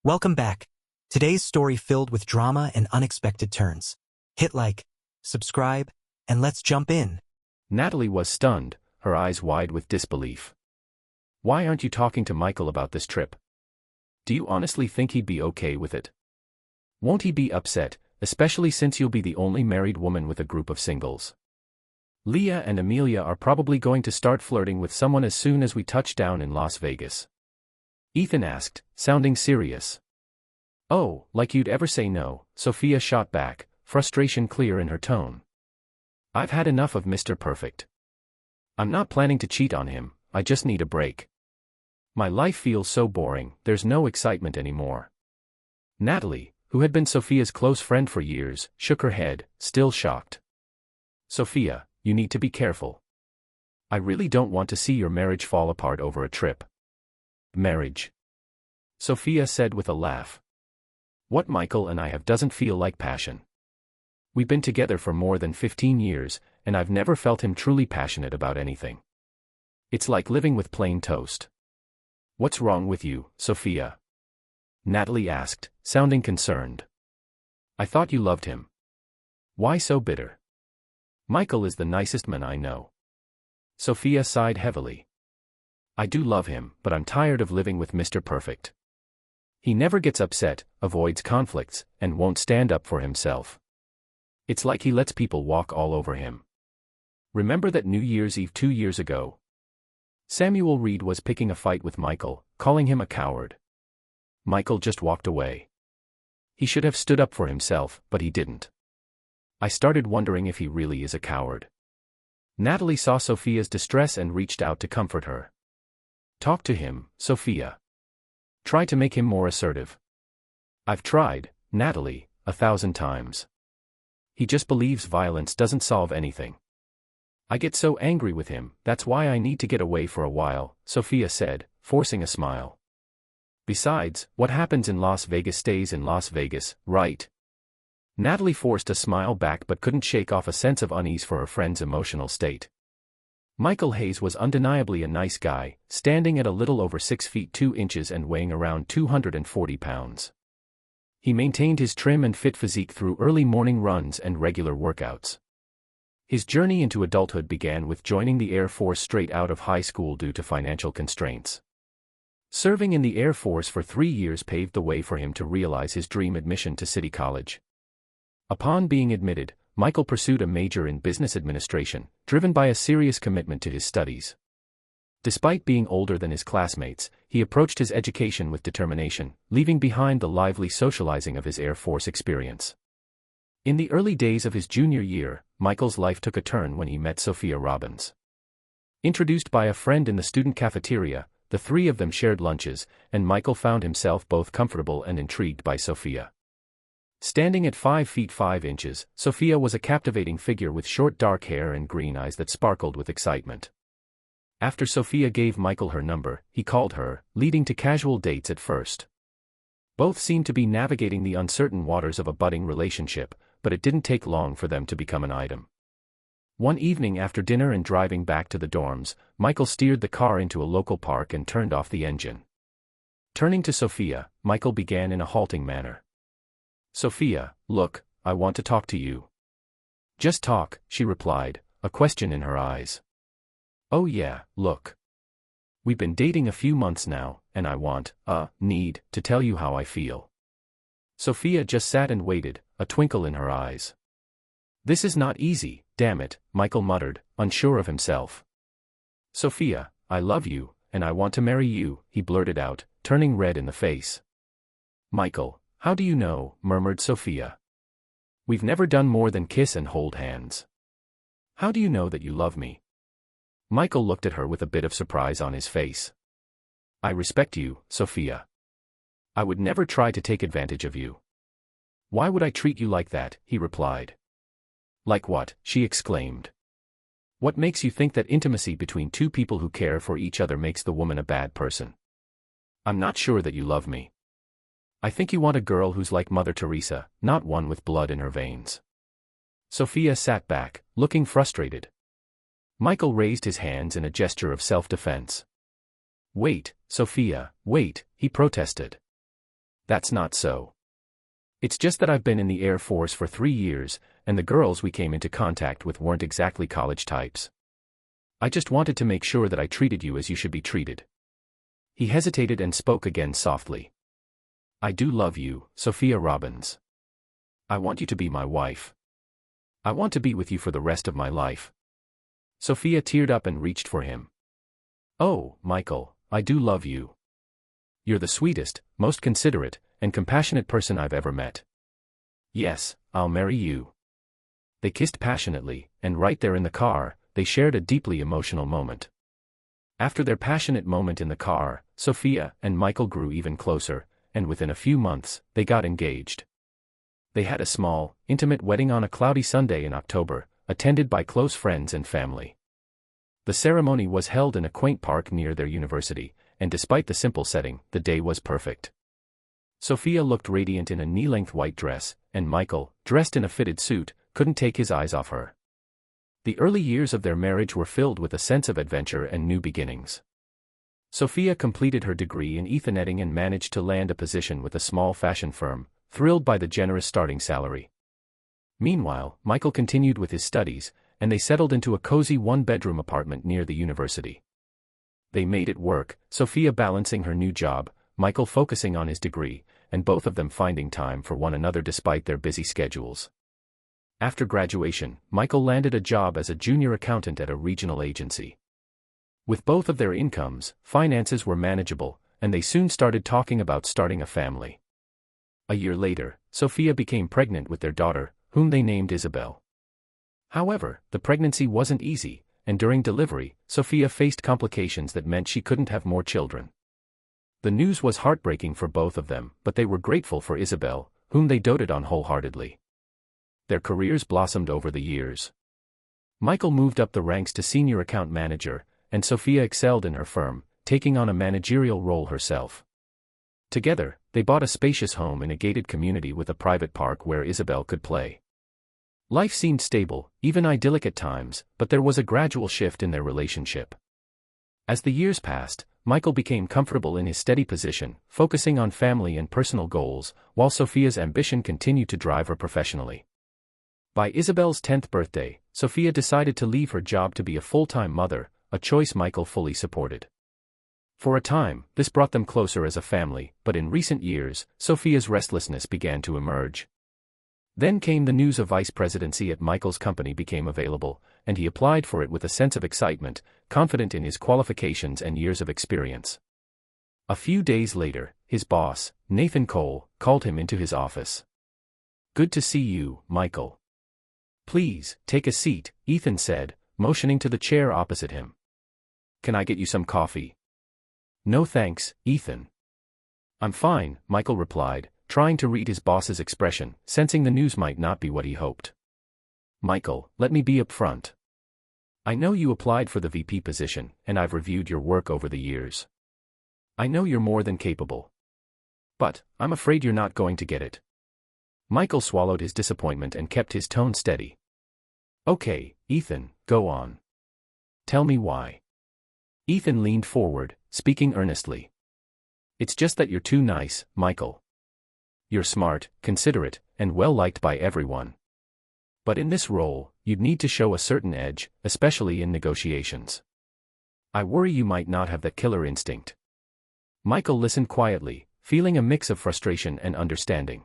Welcome back. Today's story filled with drama and unexpected turns. Hit like, subscribe, and let's jump in. Natalie was stunned, her eyes wide with disbelief. Why aren't you talking to Michael about this trip? Do you honestly think he'd be okay with it? Won't he be upset, especially since you'll be the only married woman with a group of singles? Leah and Amelia are probably going to start flirting with someone as soon as we touch down in Las Vegas. Ethan asked, sounding serious. Oh, like you'd ever say no, Sophia shot back, frustration clear in her tone. I've had enough of Mr. Perfect. I'm not planning to cheat on him, I just need a break. My life feels so boring, there's no excitement anymore. Natalie, who had been Sophia's close friend for years, shook her head, still shocked. Sophia, you need to be careful. I really don't want to see your marriage fall apart over a trip. Marriage? Sophia said with a laugh. What Michael and I have doesn't feel like passion. We've been together for more than 15 years, and I've never felt him truly passionate about anything. It's like living with plain toast. What's wrong with you, Sophia? Natalie asked, sounding concerned. I thought you loved him. Why so bitter? Michael is the nicest man I know. Sophia sighed heavily. I do love him, but I'm tired of living with Mr. Perfect. He never gets upset, avoids conflicts, and won't stand up for himself. It's like he lets people walk all over him. Remember that New Year's Eve 2 years ago? Samuel Reed was picking a fight with Michael, calling him a coward. Michael just walked away. He should have stood up for himself, but he didn't. I started wondering if he really is a coward. Natalie saw Sophia's distress and reached out to comfort her. Talk to him, Sophia. Try to make him more assertive. I've tried, Natalie, 1,000 times. He just believes violence doesn't solve anything. I get so angry with him, that's why I need to get away for a while, Sophia said, forcing a smile. Besides, what happens in Las Vegas stays in Las Vegas, right? Natalie forced a smile back but couldn't shake off a sense of unease for her friend's emotional state. Michael Hayes was undeniably a nice guy, standing at a little over 6 feet 2 inches and weighing around 240 pounds. He maintained his trim and fit physique through early morning runs and regular workouts. His journey into adulthood began with joining the Air Force straight out of high school due to financial constraints. Serving in the Air Force for 3 years paved the way for him to realize his dream admission to City College. Upon being admitted, Michael pursued a major in business administration, driven by a serious commitment to his studies. Despite being older than his classmates, he approached his education with determination, leaving behind the lively socializing of his Air Force experience. In the early days of his junior year, Michael's life took a turn when he met Sophia Robbins. Introduced by a friend in the student cafeteria, the three of them shared lunches, and Michael found himself both comfortable and intrigued by Sophia. Standing at 5 feet 5 inches, Sophia was a captivating figure with short dark hair and green eyes that sparkled with excitement. After Sophia gave Michael her number, he called her, leading to casual dates at first. Both seemed to be navigating the uncertain waters of a budding relationship, but it didn't take long for them to become an item. One evening after dinner and driving back to the dorms, Michael steered the car into a local park and turned off the engine. Turning to Sophia, Michael began in a halting manner. Sophia, look, I want to talk to you. Just talk, she replied, a question in her eyes. Oh yeah, look. We've been dating a few months now, and I need to tell you how I feel. Sophia just sat and waited, a twinkle in her eyes. This is not easy, damn it, Michael muttered, unsure of himself. Sophia, I love you, and I want to marry you, he blurted out, turning red in the face. Michael, how do you know, murmured Sophia. We've never done more than kiss and hold hands. How do you know that you love me? Michael looked at her with a bit of surprise on his face. I respect you, Sophia. I would never try to take advantage of you. Why would I treat you like that, he replied. Like what, she exclaimed. What makes you think that intimacy between two people who care for each other makes the woman a bad person? I'm not sure that you love me. I think you want a girl who's like Mother Teresa, not one with blood in her veins. Sophia sat back, looking frustrated. Michael raised his hands in a gesture of self-defense. Wait, Sophia, wait, he protested. That's not so. It's just that I've been in the Air Force for 3 years, and the girls we came into contact with weren't exactly college types. I just wanted to make sure that I treated you as you should be treated. He hesitated and spoke again softly. I do love you, Sophia Robbins. I want you to be my wife. I want to be with you for the rest of my life. Sophia teared up and reached for him. Oh, Michael, I do love you. You're the sweetest, most considerate, and compassionate person I've ever met. Yes, I'll marry you. They kissed passionately, and right there in the car, they shared a deeply emotional moment. After their passionate moment in the car, Sophia and Michael grew even closer, and within a few months, they got engaged. They had a small, intimate wedding on a cloudy Sunday in October, attended by close friends and family. The ceremony was held in a quaint park near their university, and despite the simple setting, the day was perfect. Sophia looked radiant in a knee-length white dress, and Michael, dressed in a fitted suit, couldn't take his eyes off her. The early years of their marriage were filled with a sense of adventure and new beginnings. Sophia completed her degree in Etherneting and managed to land a position with a small fashion firm, thrilled by the generous starting salary. Meanwhile, Michael continued with his studies, and they settled into a cozy one-bedroom apartment near the university. They made it work, Sophia balancing her new job, Michael focusing on his degree, and both of them finding time for one another despite their busy schedules. After graduation, Michael landed a job as a junior accountant at a regional agency. With both of their incomes, finances were manageable, and they soon started talking about starting a family. A year later, Sophia became pregnant with their daughter, whom they named Isabel. However, the pregnancy wasn't easy, and during delivery, Sophia faced complications that meant she couldn't have more children. The news was heartbreaking for both of them, but they were grateful for Isabel, whom they doted on wholeheartedly. Their careers blossomed over the years. Michael moved up the ranks to senior account manager, and Sophia excelled in her firm, taking on a managerial role herself. Together, they bought a spacious home in a gated community with a private park where Isabel could play. Life seemed stable, even idyllic at times, but there was a gradual shift in their relationship. As the years passed, Michael became comfortable in his steady position, focusing on family and personal goals, while Sophia's ambition continued to drive her professionally. By Isabel's 10th birthday, Sophia decided to leave her job to be a full-time mother, a choice Michael fully supported. For a time, this brought them closer as a family, but in recent years, Sophia's restlessness began to emerge. Then came the news a vice presidency at Michael's company became available, and he applied for it with a sense of excitement, confident in his qualifications and years of experience. A few days later, his boss, Nathan Cole, called him into his office. "Good to see you, Michael." "Please, take a seat," Ethan said, motioning to the chair opposite him. "Can I get you some coffee?" "No thanks, Ethan." "I'm fine," Michael replied, trying to read his boss's expression, sensing the news might not be what he hoped. "Michael, let me be upfront. I know you applied for the VP position, and I've reviewed your work over the years. I know you're more than capable. But, I'm afraid you're not going to get it." Michael swallowed his disappointment and kept his tone steady. "Okay, Ethan, go on. Tell me why." Ethan leaned forward, speaking earnestly. "It's just that you're too nice, Michael. You're smart, considerate, and well-liked by everyone. But in this role, you'd need to show a certain edge, especially in negotiations. I worry you might not have that killer instinct." Michael listened quietly, feeling a mix of frustration and understanding.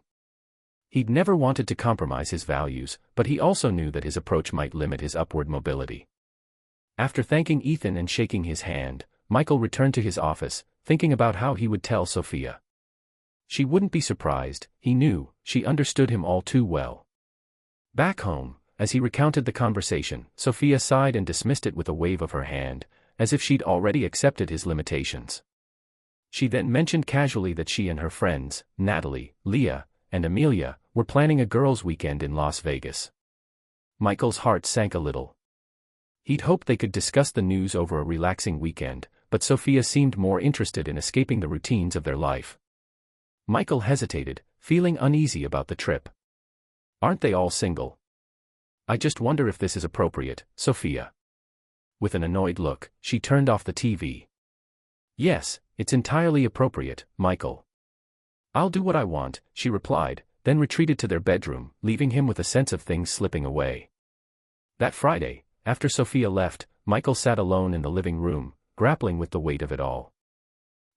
He'd never wanted to compromise his values, but he also knew that his approach might limit his upward mobility. After thanking Ethan and shaking his hand, Michael returned to his office, thinking about how he would tell Sophia. She wouldn't be surprised, he knew, she understood him all too well. Back home, as he recounted the conversation, Sophia sighed and dismissed it with a wave of her hand, as if she'd already accepted his limitations. She then mentioned casually that she and her friends, Natalie, Leah, and Amelia, were planning a girls' weekend in Las Vegas. Michael's heart sank a little. He'd hoped they could discuss the news over a relaxing weekend, but Sophia seemed more interested in escaping the routines of their life. Michael hesitated, feeling uneasy about the trip. "Aren't they all single? I just wonder if this is appropriate, Sophia." With an annoyed look, she turned off the TV. "Yes, it's entirely appropriate, Michael. I'll do what I want, she replied, then retreated to their bedroom, leaving him with a sense of things slipping away. That Friday, after Sophia left, Michael sat alone in the living room, grappling with the weight of it all.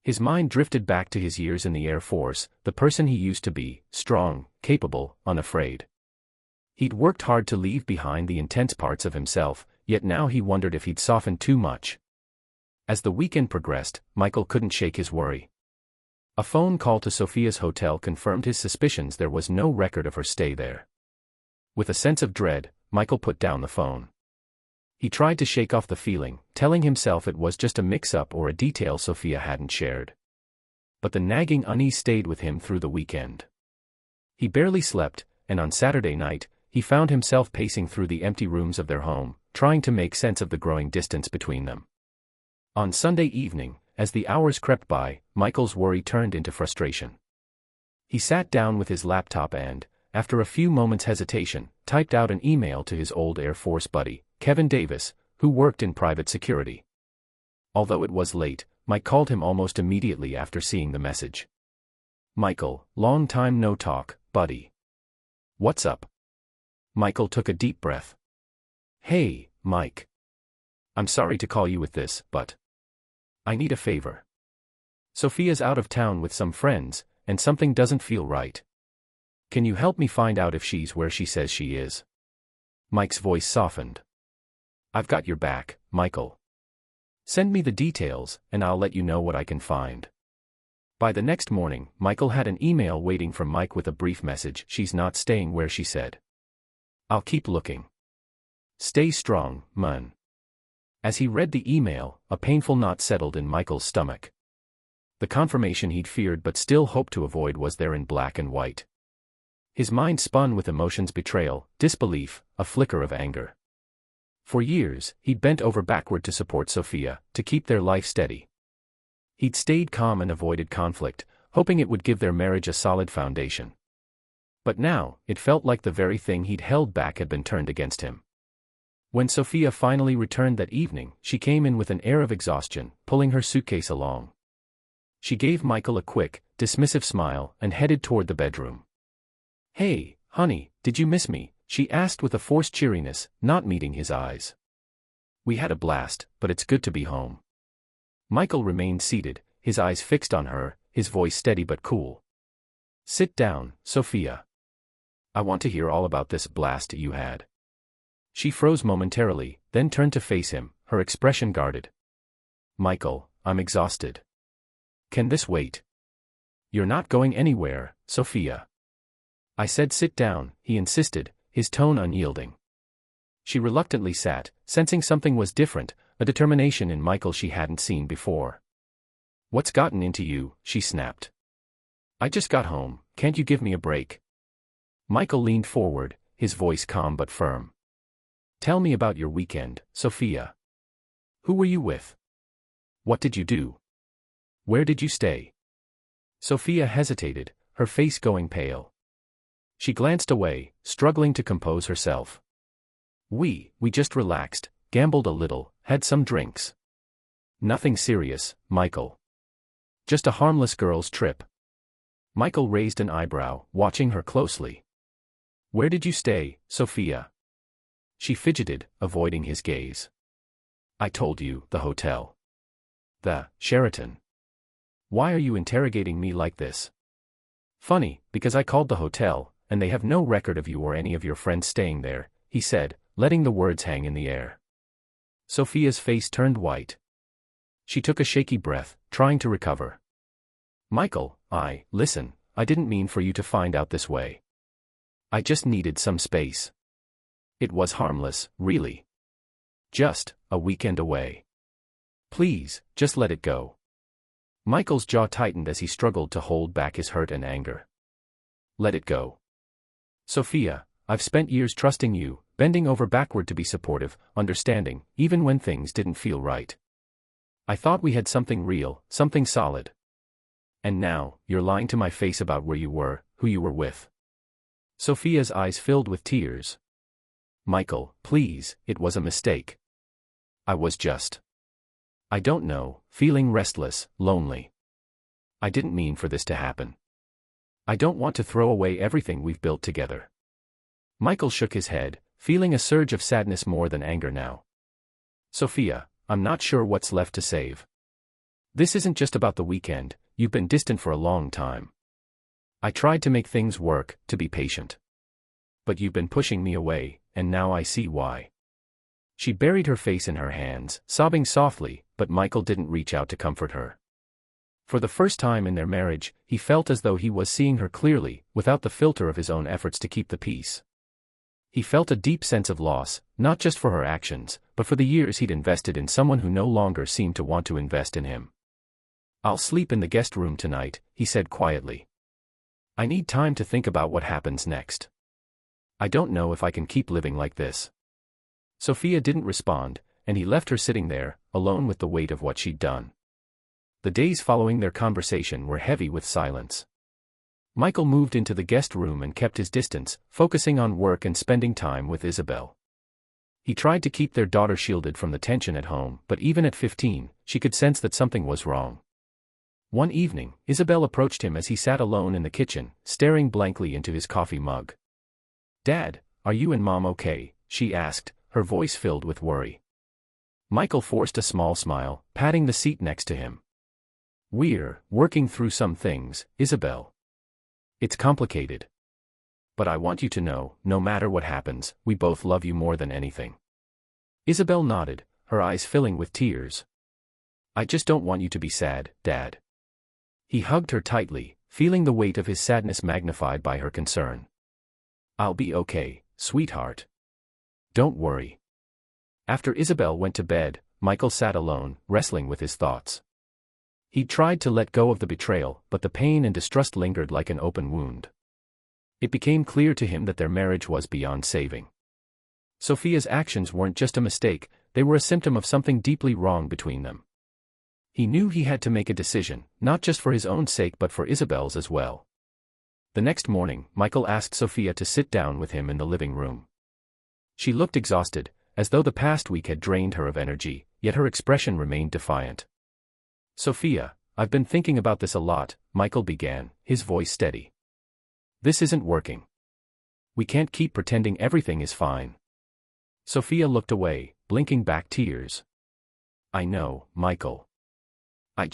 His mind drifted back to his years in the Air Force, the person he used to be, strong, capable, unafraid. He'd worked hard to leave behind the intense parts of himself, yet now he wondered if he'd softened too much. As the weekend progressed, Michael couldn't shake his worry. A phone call to Sophia's hotel confirmed his suspicions there was no record of her stay there. With a sense of dread, Michael put down the phone. He tried to shake off the feeling, telling himself it was just a mix-up or a detail Sophia hadn't shared. But the nagging unease stayed with him through the weekend. He barely slept, and on Saturday night, he found himself pacing through the empty rooms of their home, trying to make sense of the growing distance between them. On Sunday evening, as the hours crept by, Michael's worry turned into frustration. He sat down with his laptop and, after a few moments' hesitation, typed out an email to his old Air Force buddy, Kevin Davis, who worked in private security. Although it was late, Mike called him almost immediately after seeing the message. "Michael, long time no talk, buddy. What's up?" Michael took a deep breath. "Hey, Mike. I'm sorry to call you with this, but I need a favor. Sophia's out of town with some friends, and something doesn't feel right. Can you help me find out if she's where she says she is?" Mike's voice softened. "I've got your back, Michael. Send me the details, and I'll let you know what I can find." By the next morning, Michael had an email waiting from Mike with a brief message: "She's not staying where she said. I'll keep looking. Stay strong, man." As he read the email, a painful knot settled in Michael's stomach. The confirmation he'd feared but still hoped to avoid was there in black and white. His mind spun with emotions: betrayal, disbelief, a flicker of anger. For years, he'd bent over backward to support Sophia, to keep their life steady. He'd stayed calm and avoided conflict, hoping it would give their marriage a solid foundation. But now, it felt like the very thing he'd held back had been turned against him. When Sophia finally returned that evening, she came in with an air of exhaustion, pulling her suitcase along. She gave Michael a quick, dismissive smile and headed toward the bedroom. "Hey, honey, did you miss me?" she asked with a forced cheeriness, not meeting his eyes. "We had a blast, but it's good to be home." Michael remained seated, his eyes fixed on her, his voice steady but cool. "Sit down, Sophia. I want to hear all about this blast you had." She froze momentarily, then turned to face him, her expression guarded. "Michael, I'm exhausted. Can this wait?" "You're not going anywhere, Sophia." "I said sit down," he insisted, his tone unyielding. She reluctantly sat, sensing something was different, a determination in Michael she hadn't seen before. "What's gotten into you?" she snapped. "I just got home, can't you give me a break?" Michael leaned forward, his voice calm but firm. "Tell me about your weekend, Sophia. Who were you with? What did you do? Where did you stay?" Sophia hesitated, her face going pale. She glanced away, struggling to compose herself. We just relaxed, gambled a little, had some drinks. Nothing serious, Michael. Just a harmless girls' trip." Michael raised an eyebrow, watching her closely. "Where did you stay, Sophia?" She fidgeted, avoiding his gaze. "I told you, the hotel. The Sheraton. Why are you interrogating me like this?" "Funny, because I called the hotel, and they have no record of you or any of your friends staying there," he said, letting the words hang in the air. Sophia's face turned white. She took a shaky breath, trying to recover. "Michael, listen, I didn't mean for you to find out this way. I just needed some space. It was harmless, really. Just a weekend away. Please, just let it go." Michael's jaw tightened as he struggled to hold back his hurt and anger. "Let it go. Sophia, I've spent years trusting you, bending over backward to be supportive, understanding, even when things didn't feel right. I thought we had something real, something solid. And now, you're lying to my face about where you were, who you were with." Sophia's eyes filled with tears. "Michael, please, it was a mistake. I was just, I don't know, feeling restless, lonely. I didn't mean for this to happen." I don't want to throw away everything we've built together. Michael shook his head, feeling a surge of sadness more than anger now. Sophia, I'm not sure what's left to save. This isn't just about the weekend, you've been distant for a long time. I tried to make things work, to be patient. But you've been pushing me away, and now I see why. She buried her face in her hands, sobbing softly, but Michael didn't reach out to comfort her. For the first time in their marriage, he felt as though he was seeing her clearly, without the filter of his own efforts to keep the peace. He felt a deep sense of loss, not just for her actions, but for the years he'd invested in someone who no longer seemed to want to invest in him. I'll sleep in the guest room tonight, he said quietly. I need time to think about what happens next. I don't know if I can keep living like this. Sophia didn't respond, and he left her sitting there, alone with the weight of what she'd done. The days following their conversation were heavy with silence. Michael moved into the guest room and kept his distance, focusing on work and spending time with Isabel. He tried to keep their daughter shielded from the tension at home, but even at 15, she could sense that something was wrong. One evening, Isabel approached him as he sat alone in the kitchen, staring blankly into his coffee mug. "Dad, are you and Mom okay?" she asked, her voice filled with worry. Michael forced a small smile, patting the seat next to him. "We're working through some things, Isabel. It's complicated. But I want you to know, no matter what happens, we both love you more than anything." Isabel nodded, her eyes filling with tears. "I just don't want you to be sad, Dad." He hugged her tightly, feeling the weight of his sadness magnified by her concern. "I'll be okay, sweetheart. Don't worry." After Isabel went to bed, Michael sat alone, wrestling with his thoughts. He tried to let go of the betrayal, but the pain and distrust lingered like an open wound. It became clear to him that their marriage was beyond saving. Sophia's actions weren't just a mistake, they were a symptom of something deeply wrong between them. He knew he had to make a decision, not just for his own sake but for Isabel's as well. The next morning, Michael asked Sophia to sit down with him in the living room. She looked exhausted, as though the past week had drained her of energy, yet her expression remained defiant. "Sophia, I've been thinking about this a lot," Michael began, his voice steady. "This isn't working. We can't keep pretending everything is fine." Sophia looked away, blinking back tears. "I know, Michael. I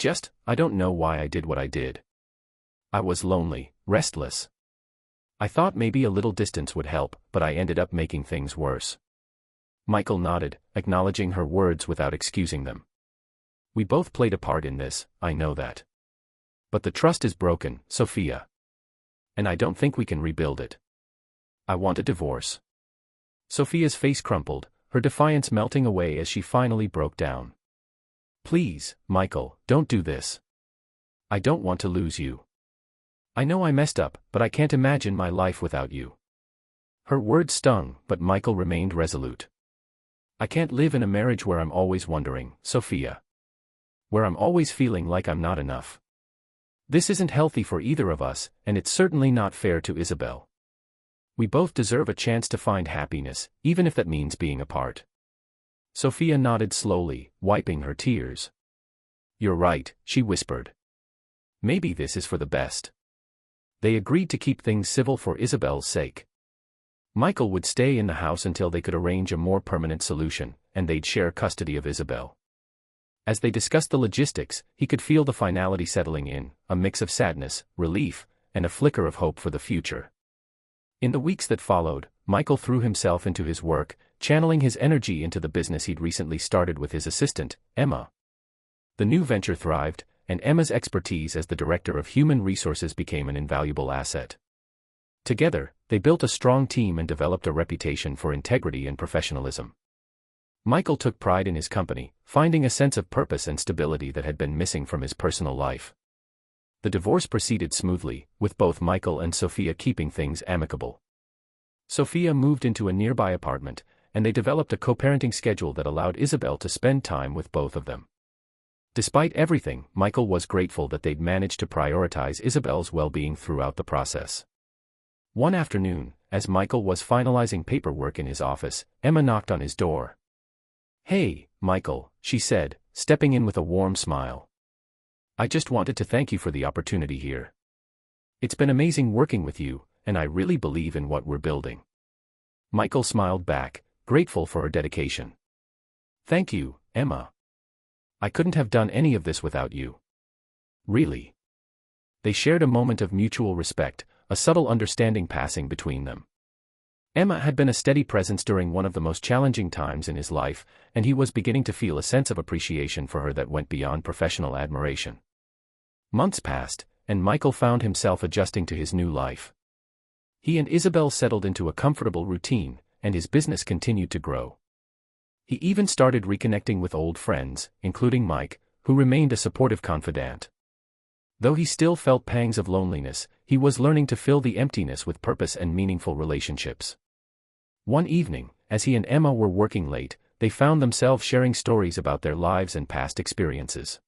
don't know why I did what I did. I was lonely, restless. I thought maybe a little distance would help, but I ended up making things worse." Michael nodded, acknowledging her words without excusing them. "We both played a part in this, I know that. But the trust is broken, Sophia. And I don't think we can rebuild it. I want a divorce." Sophia's face crumpled, her defiance melting away as she finally broke down. "Please, Michael, don't do this. I don't want to lose you. I know I messed up, but I can't imagine my life without you." Her words stung, but Michael remained resolute. "I can't live in a marriage where I'm always wondering, Sophia. Where I'm always feeling like I'm not enough. This isn't healthy for either of us, and it's certainly not fair to Isabel. We both deserve a chance to find happiness, even if that means being apart." Sophia nodded slowly, wiping her tears. "You're right," she whispered. "Maybe this is for the best." They agreed to keep things civil for Isabel's sake. Michael would stay in the house until they could arrange a more permanent solution, and they'd share custody of Isabel. As they discussed the logistics, he could feel the finality settling in, a mix of sadness, relief, and a flicker of hope for the future. In the weeks that followed, Michael threw himself into his work, channeling his energy into the business he'd recently started with his assistant, Emma. The new venture thrived, and Emma's expertise as the director of human resources became an invaluable asset. Together, they built a strong team and developed a reputation for integrity and professionalism. Michael took pride in his company, finding a sense of purpose and stability that had been missing from his personal life. The divorce proceeded smoothly, with both Michael and Sophia keeping things amicable. Sophia moved into a nearby apartment, and they developed a co-parenting schedule that allowed Isabel to spend time with both of them. Despite everything, Michael was grateful that they'd managed to prioritize Isabel's well-being throughout the process. One afternoon, as Michael was finalizing paperwork in his office, Emma knocked on his door. "Hey, Michael," she said, stepping in with a warm smile. "I just wanted to thank you for the opportunity here." It's been amazing working with you, and I really believe in what we're building. Michael smiled back, grateful for her dedication. Thank you, Emma. I couldn't have done any of this without you. Really. They shared a moment of mutual respect, a subtle understanding passing between them. Emma had been a steady presence during one of the most challenging times in his life, and he was beginning to feel a sense of appreciation for her that went beyond professional admiration. Months passed, and Michael found himself adjusting to his new life. He and Isabel settled into a comfortable routine, and his business continued to grow. He even started reconnecting with old friends, including Mike, who remained a supportive confidant. Though he still felt pangs of loneliness, he was learning to fill the emptiness with purpose and meaningful relationships. One evening, as he and Emma were working late, they found themselves sharing stories about their lives and past experiences.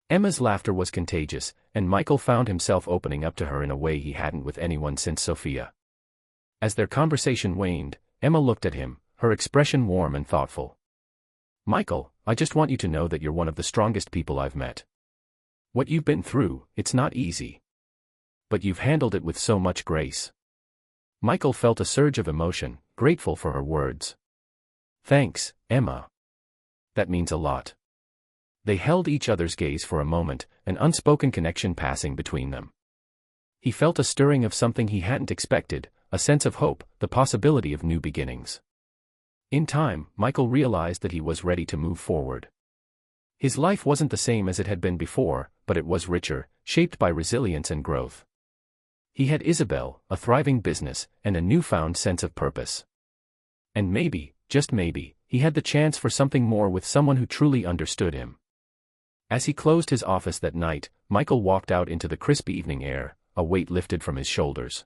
Emma's laughter was contagious, and Michael found himself opening up to her in a way he hadn't with anyone since Sophia. As their conversation waned, Emma looked at him, her expression warm and thoughtful. Michael, I just want you to know that you're one of the strongest people I've met. What you've been through, it's not easy. But you've handled it with so much grace. Michael felt a surge of emotion, grateful for her words. Thanks, Emma. That means a lot. They held each other's gaze for a moment, an unspoken connection passing between them. He felt a stirring of something he hadn't expected, a sense of hope, the possibility of new beginnings. In time, Michael realized that he was ready to move forward. His life wasn't the same as it had been before, but it was richer, shaped by resilience and growth. He had Isabel, a thriving business, and a newfound sense of purpose. And maybe, just maybe, he had the chance for something more with someone who truly understood him. As he closed his office that night, Michael walked out into the crisp evening air, a weight lifted from his shoulders.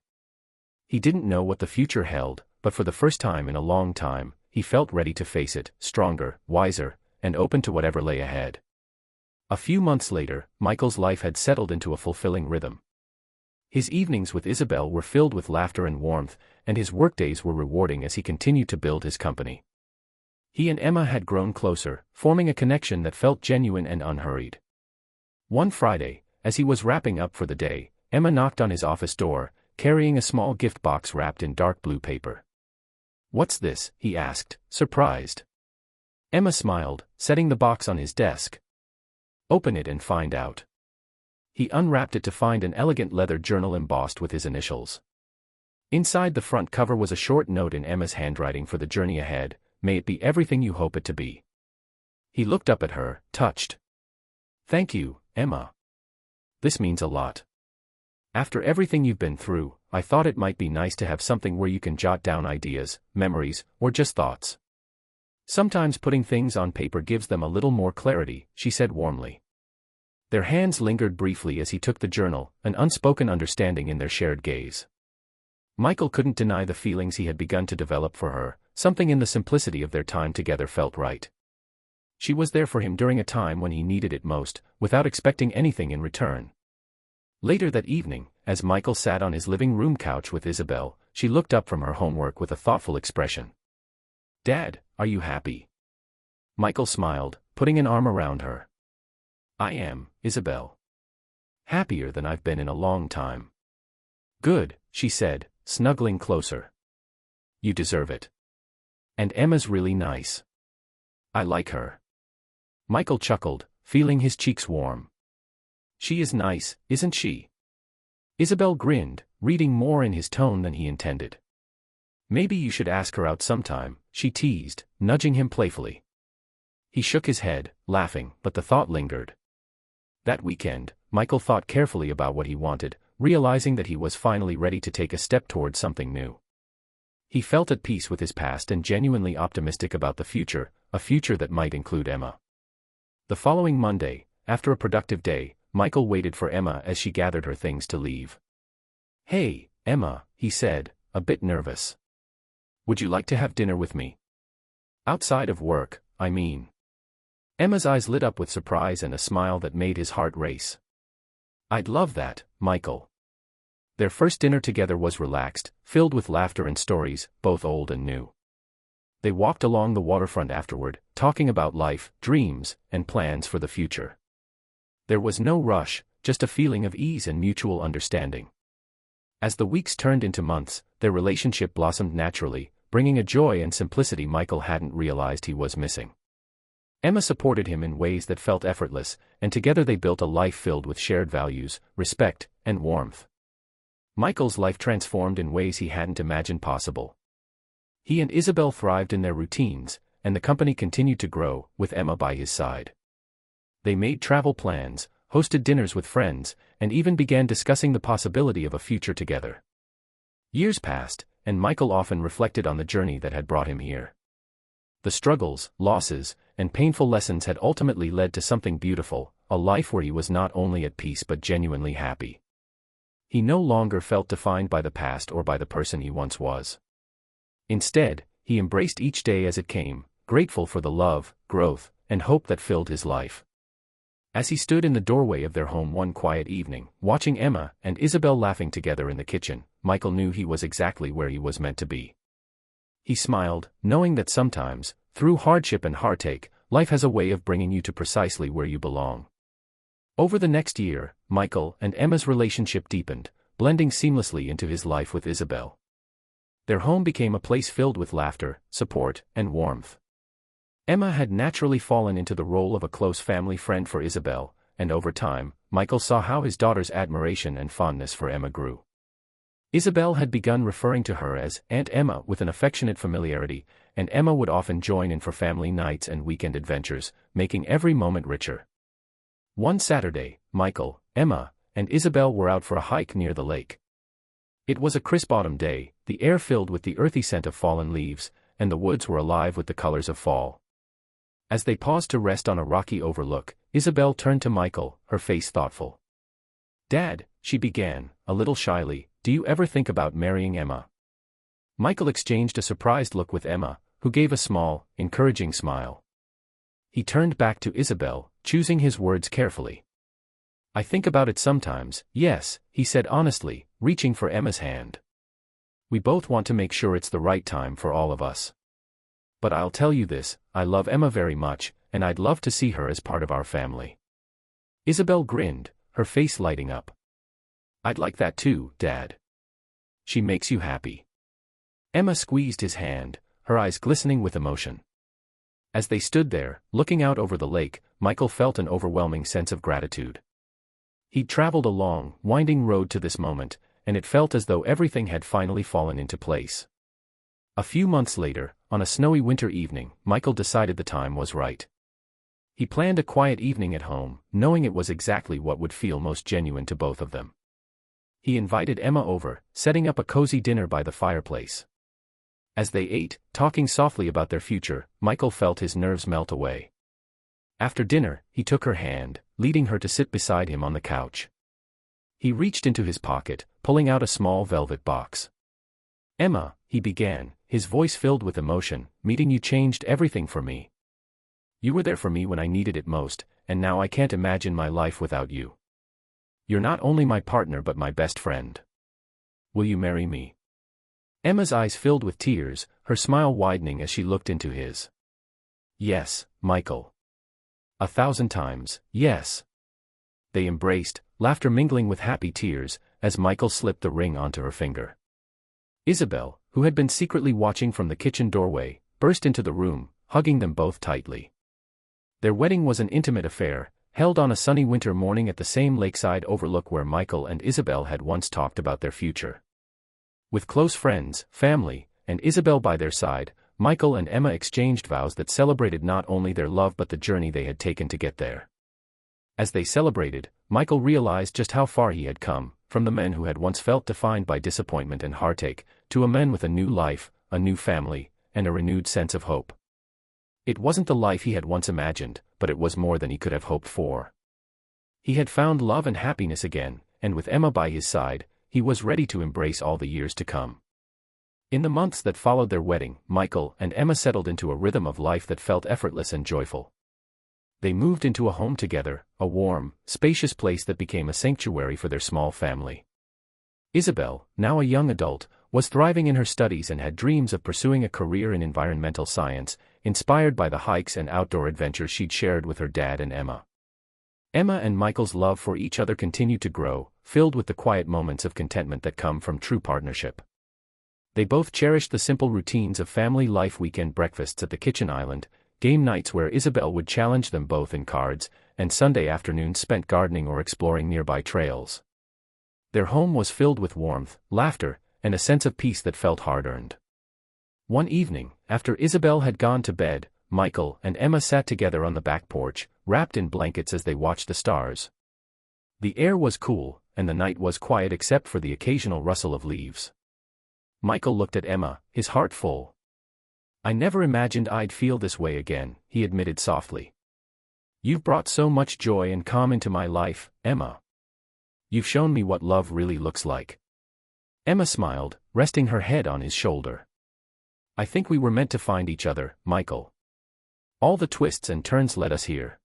He didn't know what the future held, but for the first time in a long time, he felt ready to face it, stronger, wiser, and open to whatever lay ahead. A few months later, Michael's life had settled into a fulfilling rhythm. His evenings with Isabel were filled with laughter and warmth, and his workdays were rewarding as he continued to build his company. He and Emma had grown closer, forming a connection that felt genuine and unhurried. One Friday, as he was wrapping up for the day, Emma knocked on his office door, carrying a small gift box wrapped in dark blue paper. "What's this?" he asked, surprised. Emma smiled, setting the box on his desk. "Open it and find out." He unwrapped it to find an elegant leather journal embossed with his initials. Inside the front cover was a short note in Emma's handwriting for the journey ahead, "May it be everything you hope it to be." He looked up at her, touched. "Thank you, Emma. This means a lot. After everything you've been through, I thought it might be nice to have something where you can jot down ideas, memories, or just thoughts. Sometimes putting things on paper gives them a little more clarity," she said warmly. Their hands lingered briefly as he took the journal, an unspoken understanding in their shared gaze. Michael couldn't deny the feelings he had begun to develop for her, something in the simplicity of their time together felt right. She was there for him during a time when he needed it most, without expecting anything in return. Later that evening, as Michael sat on his living room couch with Isabel, she looked up from her homework with a thoughtful expression. "Dad, are you happy?" Michael smiled, putting an arm around her. "I am, Isabel. Happier than I've been in a long time." "Good," she said, snuggling closer. "You deserve it. And Emma's really nice. I like her." Michael chuckled, feeling his cheeks warm. "She is nice, isn't she?" Isabel grinned, reading more in his tone than he intended. "Maybe you should ask her out sometime," she teased, nudging him playfully. He shook his head, laughing, but the thought lingered. That weekend, Michael thought carefully about what he wanted, realizing that he was finally ready to take a step toward something new. He felt at peace with his past and genuinely optimistic about the future, a future that might include Emma. The following Monday, after a productive day, Michael waited for Emma as she gathered her things to leave. "Hey, Emma," he said, a bit nervous. "Would you like to have dinner with me? Outside of work, I mean." Emma's eyes lit up with surprise and a smile that made his heart race. "I'd love that, Michael." Their first dinner together was relaxed, filled with laughter and stories, both old and new. They walked along the waterfront afterward, talking about life, dreams, and plans for the future. There was no rush, just a feeling of ease and mutual understanding. As the weeks turned into months, their relationship blossomed naturally, bringing a joy and simplicity Michael hadn't realized he was missing. Emma supported him in ways that felt effortless, and together they built a life filled with shared values, respect, and warmth. Michael's life transformed in ways he hadn't imagined possible. He and Isabel thrived in their routines, and the company continued to grow, with Emma by his side. They made travel plans, hosted dinners with friends, and even began discussing the possibility of a future together. Years passed, and Michael often reflected on the journey that had brought him here. The struggles, losses, and painful lessons had ultimately led to something beautiful, a life where he was not only at peace but genuinely happy. He no longer felt defined by the past or by the person he once was. Instead, he embraced each day as it came, grateful for the love, growth, and hope that filled his life. As he stood in the doorway of their home one quiet evening, watching Emma and Isabel laughing together in the kitchen, Michael knew he was exactly where he was meant to be. He smiled, knowing that sometimes, through hardship and heartache, life has a way of bringing you to precisely where you belong. Over the next year, Michael and Emma's relationship deepened, blending seamlessly into his life with Isabel. Their home became a place filled with laughter, support, and warmth. Emma had naturally fallen into the role of a close family friend for Isabel, and over time, Michael saw how his daughter's admiration and fondness for Emma grew. Isabel had begun referring to her as Aunt Emma with an affectionate familiarity, and Emma would often join in for family nights and weekend adventures, making every moment richer. One Saturday, Michael, Emma, and Isabel were out for a hike near the lake. It was a crisp autumn day, the air filled with the earthy scent of fallen leaves, and the woods were alive with the colors of fall. As they paused to rest on a rocky overlook, Isabel turned to Michael, her face thoughtful. "Dad," she began, a little shyly, "do you ever think about marrying Emma?" Michael exchanged a surprised look with Emma, who gave a small, encouraging smile. He turned back to Isabel, choosing his words carefully. "I think about it sometimes, yes," he said honestly, reaching for Emma's hand. "We both want to make sure it's the right time for all of us. But I'll tell you this, I love Emma very much, and I'd love to see her as part of our family." Isabel grinned, her face lighting up. "I'd like that too, Dad. She makes you happy." Emma squeezed his hand, her eyes glistening with emotion. As they stood there, looking out over the lake, Michael felt an overwhelming sense of gratitude. He'd traveled a long, winding road to this moment, and it felt as though everything had finally fallen into place. A few months later, on a snowy winter evening, Michael decided the time was right. He planned a quiet evening at home, knowing it was exactly what would feel most genuine to both of them. He invited Emma over, setting up a cozy dinner by the fireplace. As they ate, talking softly about their future, Michael felt his nerves melt away. After dinner, he took her hand, leading her to sit beside him on the couch. He reached into his pocket, pulling out a small velvet box. "Emma," he began, his voice filled with emotion, "meeting you changed everything for me. You were there for me when I needed it most, and now I can't imagine my life without you. You're not only my partner but my best friend. Will you marry me?" Emma's eyes filled with tears, her smile widening as she looked into his. "Yes, Michael. 1,000 times, yes." They embraced, laughter mingling with happy tears, as Michael slipped the ring onto her finger. Isabel, who had been secretly watching from the kitchen doorway, burst into the room, hugging them both tightly. Their wedding was an intimate affair, held on a sunny winter morning at the same lakeside overlook where Michael and Isabel had once talked about their future. With close friends, family, and Isabel by their side, Michael and Emma exchanged vows that celebrated not only their love but the journey they had taken to get there. As they celebrated, Michael realized just how far he had come, from the men who had once felt defined by disappointment and heartache, to a man with a new life, a new family, and a renewed sense of hope. It wasn't the life he had once imagined, but it was more than he could have hoped for. He had found love and happiness again, and with Emma by his side, he was ready to embrace all the years to come. In the months that followed their wedding, Michael and Emma settled into a rhythm of life that felt effortless and joyful. They moved into a home together, a warm, spacious place that became a sanctuary for their small family. Isabel, now a young adult, was thriving in her studies and had dreams of pursuing a career in environmental science, inspired by the hikes and outdoor adventures she'd shared with her dad and Emma. Emma and Michael's love for each other continued to grow, filled with the quiet moments of contentment that come from true partnership. They both cherished the simple routines of family life: weekend breakfasts at the kitchen island, game nights where Isabel would challenge them both in cards, and Sunday afternoons spent gardening or exploring nearby trails. Their home was filled with warmth, laughter, and a sense of peace that felt hard-earned. One evening, after Isabel had gone to bed, Michael and Emma sat together on the back porch, wrapped in blankets as they watched the stars. The air was cool, and the night was quiet except for the occasional rustle of leaves. Michael looked at Emma, his heart full. "I never imagined I'd feel this way again," he admitted softly. "You've brought so much joy and calm into my life, Emma. You've shown me what love really looks like." Emma smiled, resting her head on his shoulder. "I think we were meant to find each other, Michael. All the twists and turns led us here."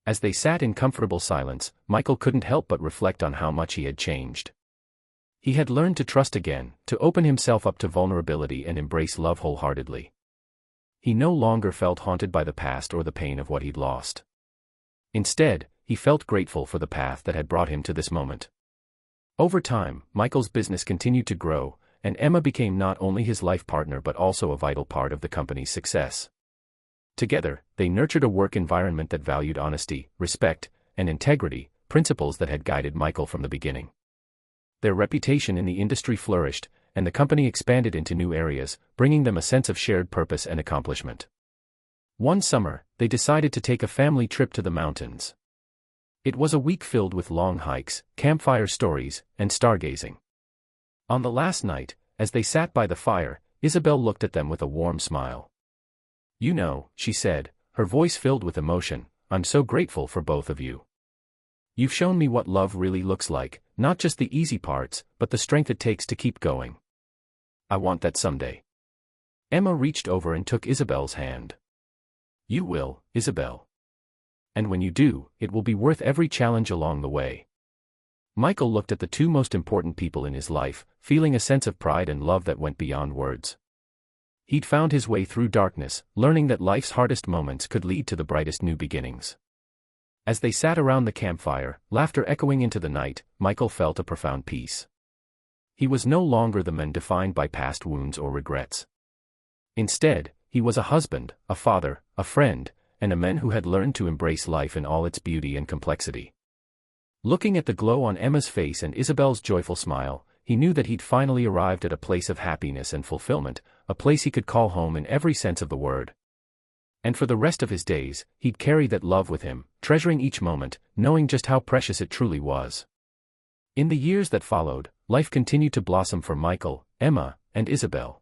As they sat in comfortable silence, Michael couldn't help but reflect on how much he had changed. He had learned to trust again, to open himself up to vulnerability and embrace love wholeheartedly. He no longer felt haunted by the past or the pain of what he'd lost. Instead, he felt grateful for the path that had brought him to this moment. Over time, Michael's business continued to grow, and Emma became not only his life partner but also a vital part of the company's success. Together, they nurtured a work environment that valued honesty, respect, and integrity, principles that had guided Michael from the beginning. Their reputation in the industry flourished, and the company expanded into new areas, bringing them a sense of shared purpose and accomplishment. One summer, they decided to take a family trip to the mountains. It was a week filled with long hikes, campfire stories, and stargazing. On the last night, as they sat by the fire, Isabel looked at them with a warm smile. "You know," she said, her voice filled with emotion, "I'm so grateful for both of you. You've shown me what love really looks like, not just the easy parts, but the strength it takes to keep going. I want that someday." Emma reached over and took Isabel's hand. "You will, Isabel. And when you do, it will be worth every challenge along the way." Michael looked at the two most important people in his life, feeling a sense of pride and love that went beyond words. He'd found his way through darkness, learning that life's hardest moments could lead to the brightest new beginnings. As they sat around the campfire, laughter echoing into the night, Michael felt a profound peace. He was no longer the man defined by past wounds or regrets. Instead, he was a husband, a father, a friend, and a man who had learned to embrace life in all its beauty and complexity. Looking at the glow on Emma's face and Isabel's joyful smile, he knew that he'd finally arrived at a place of happiness and fulfillment, a place he could call home in every sense of the word. And for the rest of his days, he'd carry that love with him, treasuring each moment, knowing just how precious it truly was. In the years that followed, life continued to blossom for Michael, Emma, and Isabel.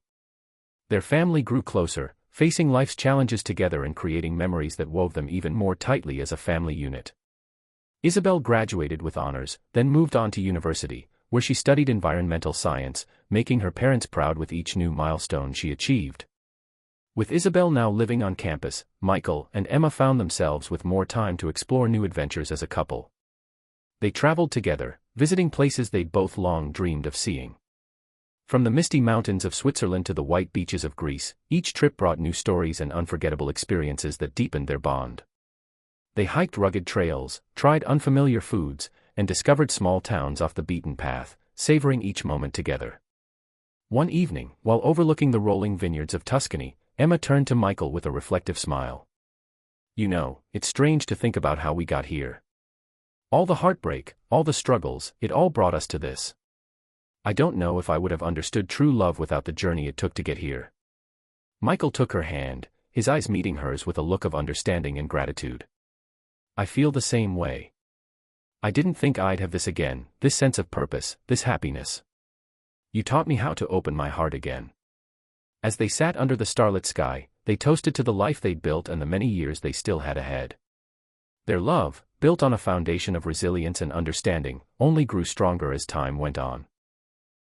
Their family grew closer, facing life's challenges together and creating memories that wove them even more tightly as a family unit. Isabel graduated with honors, then moved on to university, where she studied environmental science, making her parents proud with each new milestone she achieved. With Isabel now living on campus, Michael and Emma found themselves with more time to explore new adventures as a couple. They traveled together, visiting places they'd both long dreamed of seeing. From the misty mountains of Switzerland to the white beaches of Greece, each trip brought new stories and unforgettable experiences that deepened their bond. They hiked rugged trails, tried unfamiliar foods, and discovered small towns off the beaten path, savoring each moment together. One evening, while overlooking the rolling vineyards of Tuscany, Emma turned to Michael with a reflective smile. "You know, it's strange to think about how we got here. All the heartbreak, all the struggles, it all brought us to this. I don't know if I would have understood true love without the journey it took to get here." Michael took her hand, his eyes meeting hers with a look of understanding and gratitude. "I feel the same way. I didn't think I'd have this again, this sense of purpose, this happiness. You taught me how to open my heart again." As they sat under the starlit sky, they toasted to the life they'd built and the many years they still had ahead. Their love, built on a foundation of resilience and understanding, only grew stronger as time went on.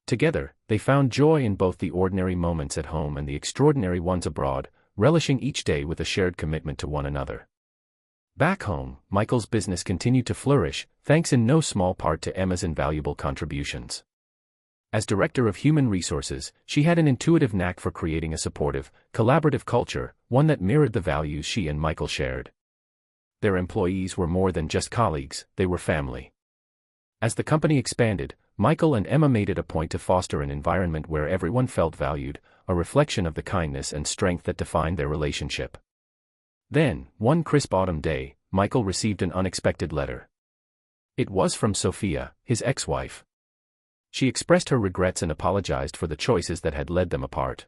Together, they found joy in both the ordinary moments at home and the extraordinary ones abroad, relishing each day with a shared commitment to one another. Back home, Michael's business continued to flourish, thanks in no small part to Emma's invaluable contributions. As Director of Human Resources, she had an intuitive knack for creating a supportive, collaborative culture, one that mirrored the values she and Michael shared. Their employees were more than just colleagues, they were family. As the company expanded, Michael and Emma made it a point to foster an environment where everyone felt valued, a reflection of the kindness and strength that defined their relationship. Then, one crisp autumn day, Michael received an unexpected letter. It was from Sophia, his ex-wife. She expressed her regrets and apologized for the choices that had led them apart.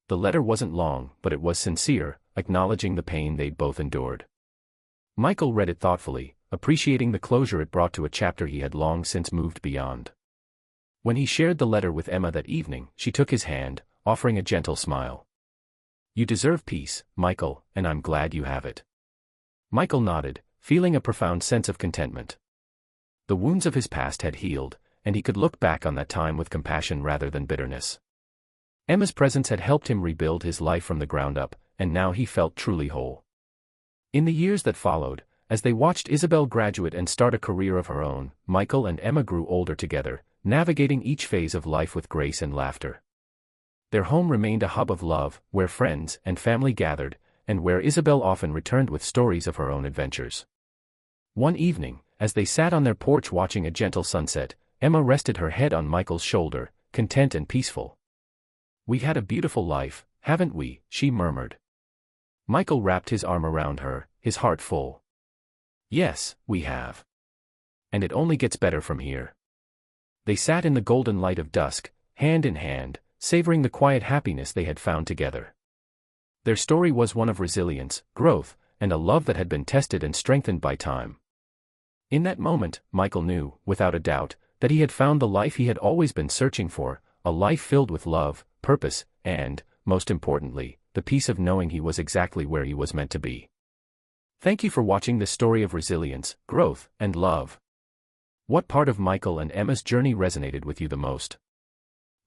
The letter wasn't long, but it was sincere, acknowledging the pain they'd both endured. Michael read it thoughtfully, appreciating the closure it brought to a chapter he had long since moved beyond. When he shared the letter with Emma that evening, she took his hand, offering a gentle smile. "You deserve peace, Michael, and I'm glad you have it." Michael nodded, feeling a profound sense of contentment. The wounds of his past had healed, and he could look back on that time with compassion rather than bitterness. Emma's presence had helped him rebuild his life from the ground up, and now he felt truly whole. In the years that followed, as they watched Isabel graduate and start a career of her own, Michael and Emma grew older together, navigating each phase of life with grace and laughter. Their home remained a hub of love, where friends and family gathered, and where Isabel often returned with stories of her own adventures. One evening, as they sat on their porch watching a gentle sunset, Emma rested her head on Michael's shoulder, content and peaceful. "We had a beautiful life, haven't we?" she murmured. Michael wrapped his arm around her, his heart full. "Yes, we have. And it only gets better from here." They sat in the golden light of dusk, hand in hand, savoring the quiet happiness they had found together. Their story was one of resilience, growth, and a love that had been tested and strengthened by time. In that moment, Michael knew, without a doubt, that he had found the life he had always been searching for, a life filled with love, purpose, and, most importantly, the peace of knowing he was exactly where he was meant to be. Thank you for watching this story of resilience, growth, and love. What part of Michael and Emma's journey resonated with you the most?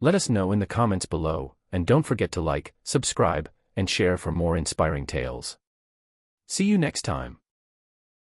Let us know in the comments below, and don't forget to like, subscribe, and share for more inspiring tales. See you next time.